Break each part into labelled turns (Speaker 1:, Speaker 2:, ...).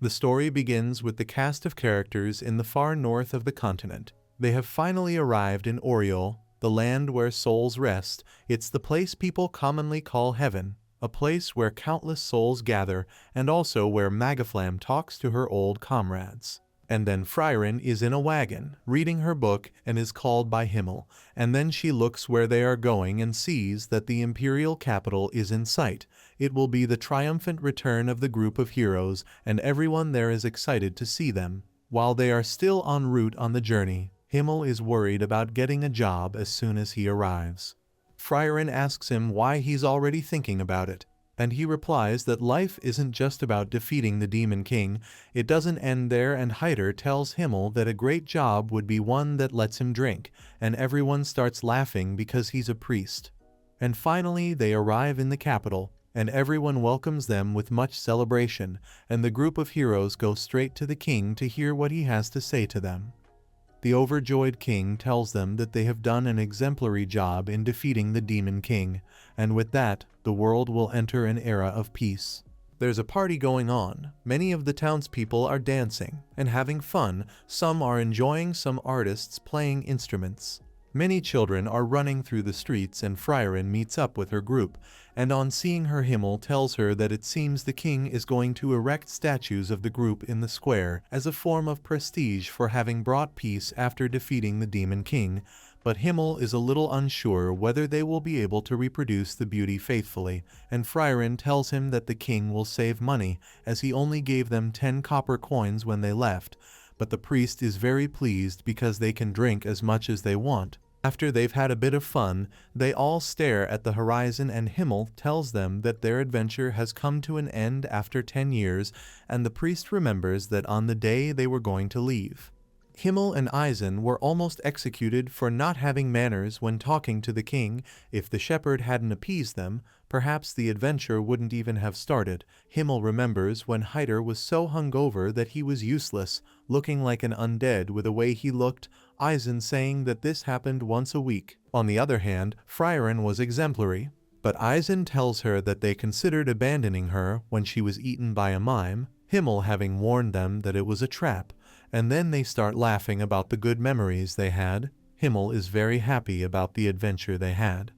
Speaker 1: The story begins with the cast of characters in the far north of the continent. They have finally arrived in Oriol, the land where souls rest. It's the place people commonly call heaven, a place where countless souls gather, and also where Magaflam talks to her old comrades. And then Frieren is in a wagon, reading her book, and is called by Himmel, and then she looks where they are going and sees that the imperial capital is in sight. It will be the triumphant return of the group of heroes, and everyone there is excited to see them. While they are still en route on the journey, Himmel is worried about getting a job as soon as he arrives. Frieren asks him why he's already thinking about it, and he replies that life isn't just about defeating the Demon King. It doesn't end there, and Hyder tells Himmel that a great job would be one that lets him drink, and everyone starts laughing because he's a priest. And finally they arrive in the capital, and everyone welcomes them with much celebration, and the group of heroes go straight to the king to hear what he has to say to them. The overjoyed king tells them that they have done an exemplary job in defeating the Demon King, and with that, the world will enter an era of peace. There's a party going on. Many of the townspeople are dancing and having fun. Some are enjoying some artists playing instruments. Many children are running through the streets, and Frieren meets up with her group, and on seeing her, Himmel tells her that it seems the king is going to erect statues of the group in the square as a form of prestige for having brought peace after defeating the Demon King, but Himmel is a little unsure whether they will be able to reproduce the beauty faithfully, and Frieren tells him that the king will save money as he only gave them 10 copper coins when they left, but the priest is very pleased because they can drink as much as they want. After they've had a bit of fun, they all stare at the horizon, and Himmel tells them that their adventure has come to an end after 10 years, and the priest remembers that on the day they were going to leave, Himmel and Eisen were almost executed for not having manners when talking to the king. If the shepherd hadn't appeased them, perhaps the adventure wouldn't even have started. Himmel remembers when Hyder was so hungover that he was useless, looking like an undead with the way he looked, Eisen saying that this happened once a week. On the other hand, Frieren was exemplary, but Eisen tells her that they considered abandoning her when she was eaten by a mime, Himmel having warned them that it was a trap, and then they start laughing about the good memories they had. Himmel is very happy about the adventure they had.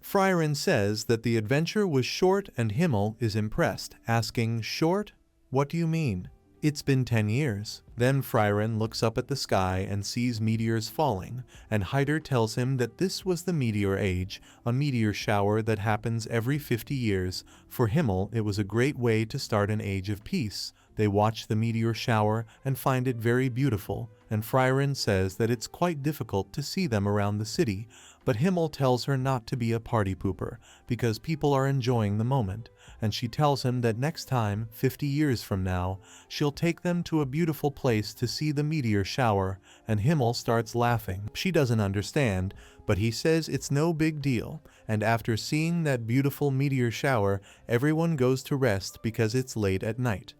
Speaker 1: Frieren says that the adventure was short, and Himmel is impressed, asking, "Short? What do you mean? It's been 10 years. Then Frieren looks up at the sky and sees meteors falling, and Hyder tells him that this was the meteor age, a meteor shower that happens every 50 years. For Himmel, it was a great way to start an age of peace. They watch the meteor shower and find it very beautiful, and Frieren says that it's quite difficult to see them around the city, but Himmel tells her not to be a party pooper, because people are enjoying the moment, and she tells him that next time, 50 years from now, she'll take them to a beautiful place to see the meteor shower, and Himmel starts laughing. She doesn't understand, but he says it's no big deal, and after seeing that beautiful meteor shower, everyone goes to rest because it's late at night.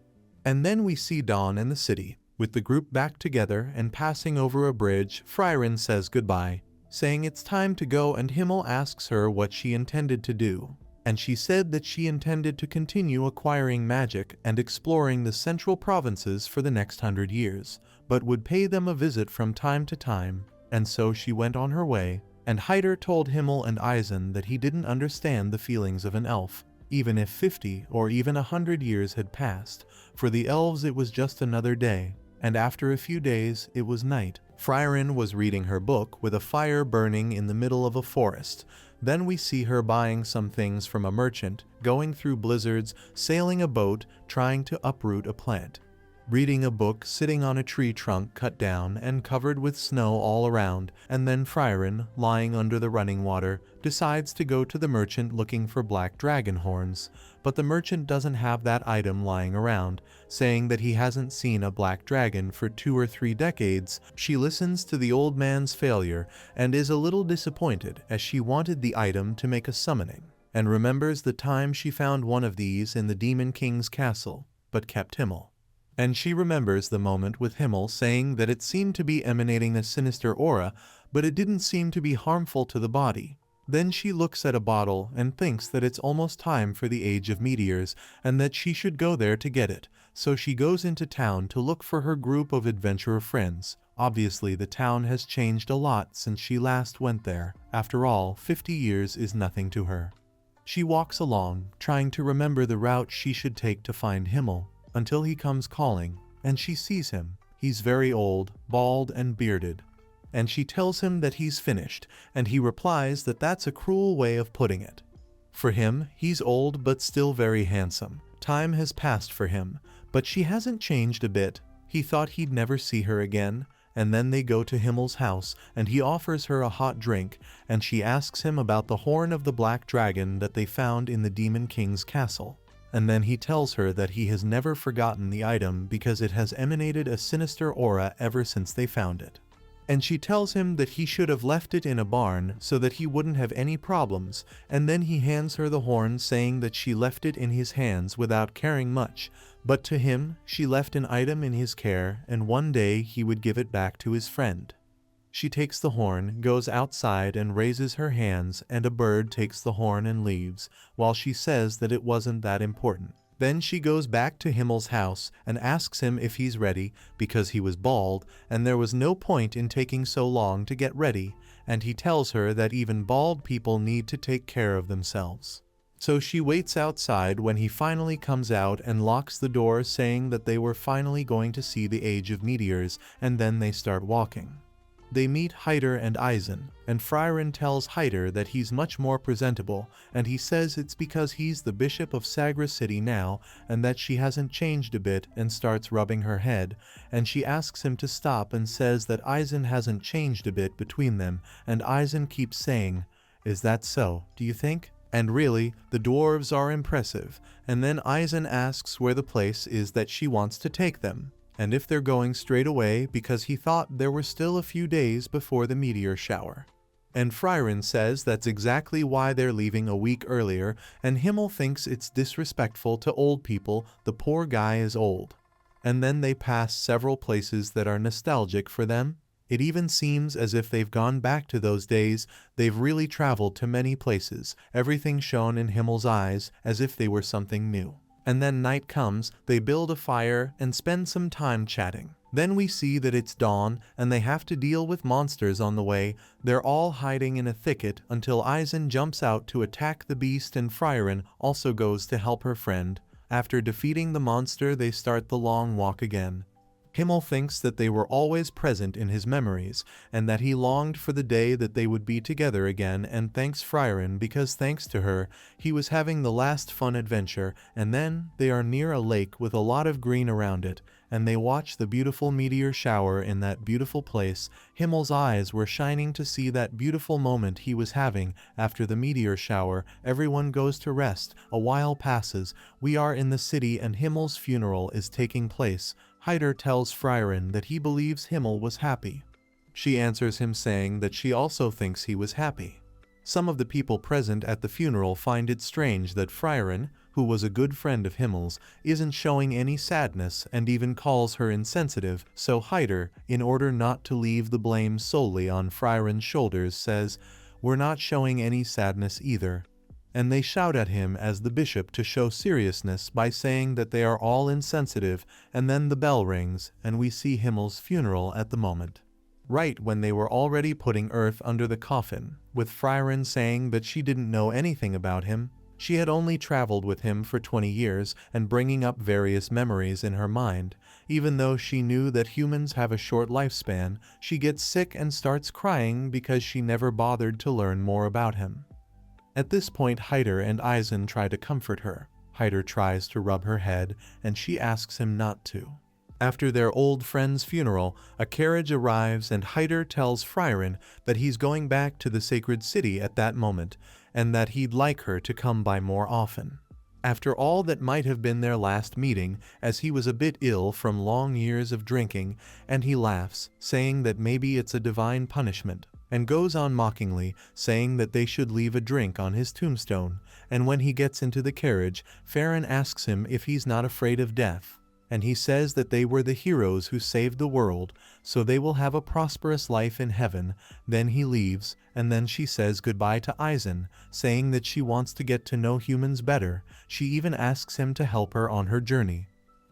Speaker 1: And then we see dawn in the city, with the group back together and passing over a bridge. Frieren says goodbye, saying it's time to go, and Himmel asks her what she intended to do. And she said that she intended to continue acquiring magic and exploring the central provinces for the next 100 years, but would pay them a visit from time to time, and so she went on her way, and Hyder told Himmel and Eisen that he didn't understand the feelings of an elf, even if 50 or even 100 years had passed. For the elves it was just another day, and after a few days it was night. Frieren was reading her book with a fire burning in the middle of a forest. Then we see her buying some things from a merchant, going through blizzards, sailing a boat, trying to uproot a plant, reading a book, sitting on a tree trunk cut down and covered with snow all around, and then Frieren, lying under the running water, decides to go to the merchant looking for black dragon horns, but the merchant doesn't have that item lying around, saying that he hasn't seen a black dragon for 2 or 3 decades. She listens to the old man's failure and is a little disappointed, as she wanted the item to make a summoning, and remembers the time she found one of these in the Demon King's castle, but kept Himmel. And she remembers the moment with Himmel saying that it seemed to be emanating a sinister aura, but it didn't seem to be harmful to the body. Then she looks at a bottle and thinks that it's almost time for the Age of Meteors, and that she should go there to get it. so she goes into town to look for her group of adventurer friends. Obviously, the town has changed a lot since she last went there. After all, 50 years is nothing to her. She walks along, trying to remember the route she should take to find Himmel, until he comes calling, and she sees him. He's very old, bald and bearded. And she tells him that he's finished, and he replies that that's a cruel way of putting it. For him, he's old but still very handsome. Time has passed for him, but she hasn't changed a bit. He thought he'd never see her again, and then they go to Himmel's house, and he offers her a hot drink, and she asks him about the horn of the black dragon that they found in the Demon King's castle. And then he tells her that he has never forgotten the item because it has emanated a sinister aura ever since they found it. And she tells him that he should have left it in a barn so that he wouldn't have any problems, and then he hands her the horn, saying that she left it in his hands without caring much, but to him she left an item in his care, and one day he would give it back to his friend. She takes the horn, goes outside and raises her hands, and a bird takes the horn and leaves, while she says that it wasn't that important. Then she goes back to Himmel's house and asks him if he's ready, because he was bald, and there was no point in taking so long to get ready, and he tells her that even bald people need to take care of themselves. So she waits outside when he finally comes out and locks the door, saying that they were finally going to see the age of meteors, and then they start walking. They meet Hyder and Eisen, and Frieren tells Hyder that he's much more presentable, and he says it's because he's the bishop of Sagra City now, and that she hasn't changed a bit, and starts rubbing her head, and she asks him to stop and says that Eisen hasn't changed a bit between them, and Eisen keeps saying, "Is that so, do you think?" And really, the dwarves are impressive, and then Eisen asks where the place is that she wants to take them, and if they're going straight away, because he thought there were still a few days before the meteor shower. And Frieren says that's exactly why they're leaving a week earlier, and Himmel thinks it's disrespectful to old people, the poor guy is old. And then they pass several places that are nostalgic for them. It even seems as if they've gone back to those days. They've really traveled to many places, everything shone in Himmel's eyes as if they were something new. And then night comes, they build a fire and spend some time chatting. Then we see that it's dawn and they have to deal with monsters on the way. They're all hiding in a thicket until Eisen jumps out to attack the beast, and Frieren also goes to help her friend. After defeating the monster, they start the long walk again. Himmel thinks that they were always present in his memories, and that he longed for the day that they would be together again, and thanks Frieren because thanks to her, he was having the last fun adventure. And then they are near a lake with a lot of green around it, and they watch the beautiful meteor shower in that beautiful place. Himmel's eyes were shining to see that beautiful moment he was having after the meteor shower. Everyone goes to rest. A while passes. We are in the city and Himmel's funeral is taking place. Hyder tells Frieren that he believes Himmel was happy. She answers him saying that she also thinks he was happy. Some of the people present at the funeral find it strange that Frieren, who was a good friend of Himmel's, isn't showing any sadness, and even calls her insensitive, so Hyder, in order not to leave the blame solely on Frieren's shoulders, says, "We're not showing any sadness either." And they shout at him as the bishop to show seriousness by saying that they are all insensitive, and then the bell rings, and we see Himmel's funeral at the moment. Right when they were already putting earth under the coffin, with Frieren saying that she didn't know anything about him. She had only traveled with him for 20 years and bringing up various memories in her mind. Even though she knew that humans have a short lifespan, she gets sick and starts crying because she never bothered to learn more about him. At this point, Hyder and Eisen try to comfort her. Hyder tries to rub her head, and she asks him not to. After their old friend's funeral, a carriage arrives, and Hyder tells Frieren that he's going back to the sacred city at that moment, and that he'd like her to come by more often. After all, that might have been their last meeting, as he was a bit ill from long years of drinking, and he laughs, saying that maybe it's a divine punishment, and goes on mockingly, saying that they should leave a drink on his tombstone. And when he gets into the carriage, Frieren asks him if he's not afraid of death, and he says that they were the heroes who saved the world, so they will have a prosperous life in heaven. Then he leaves, and then she says goodbye to Eisen, saying that she wants to get to know humans better. She even asks him to help her on her journey.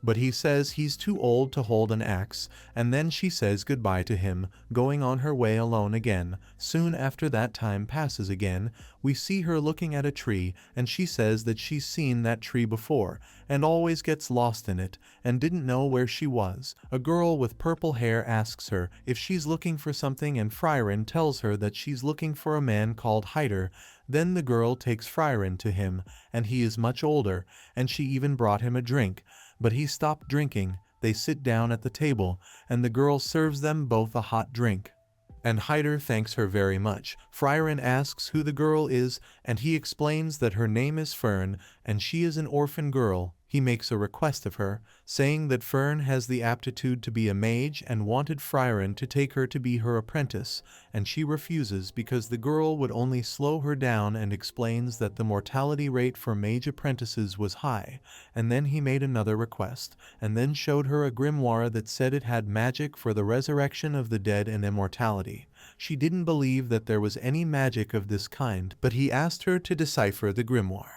Speaker 1: but he says he's too old to hold an axe, and then she says goodbye to him, going on her way alone again. Soon after that time passes again, we see her looking at a tree, and she says that she's seen that tree before, and always gets lost in it, and didn't know where she was. A girl with purple hair asks her if she's looking for something, and Frieren tells her that she's looking for a man called Hider. Then the girl takes Frieren to him, and he is much older, and she even brought him a drink. But he stopped drinking. They sit down at the table, and the girl serves them both a hot drink. And Hyder thanks her very much. Frieren asks who the girl is, and he explains that her name is Fern, and she is an orphan girl. He makes a request of her, saying that Fern has the aptitude to be a mage and wanted Frieren to take her to be her apprentice, and she refuses because the girl would only slow her down, and explains that the mortality rate for mage apprentices was high. And then he made another request, and then showed her a grimoire that said it had magic for the resurrection of the dead and immortality. She didn't believe that there was any magic of this kind, but he asked her to decipher the grimoire.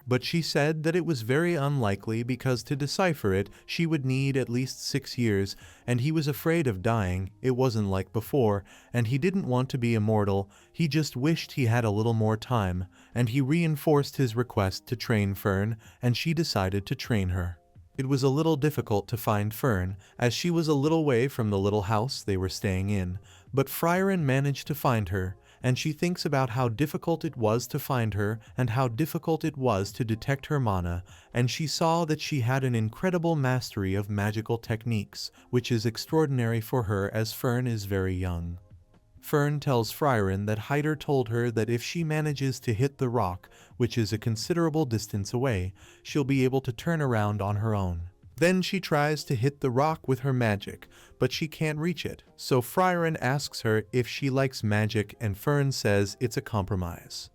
Speaker 1: But she said that it was very unlikely because to decipher it she would need at least 6 years, and he was afraid of dying. It wasn't like before, and he didn't want to be immortal. He just wished he had a little more time, and he reinforced his request to train Fern, and she decided to train her. It was a little difficult to find Fern, as she was a little way from the little house they were staying in, but Frieren managed to find her, and she thinks about how difficult it was to find her and how difficult it was to detect her mana, and she saw that she had an incredible mastery of magical techniques, which is extraordinary for her as Fern is very young. Fern tells Frieren that Hyder told her that if she manages to hit the rock, which is a considerable distance away, she'll be able to turn around on her own. Then she tries to hit the rock with her magic, but she can't reach it. So Frieren asks her if she likes magic, and Fern says it's a compromise.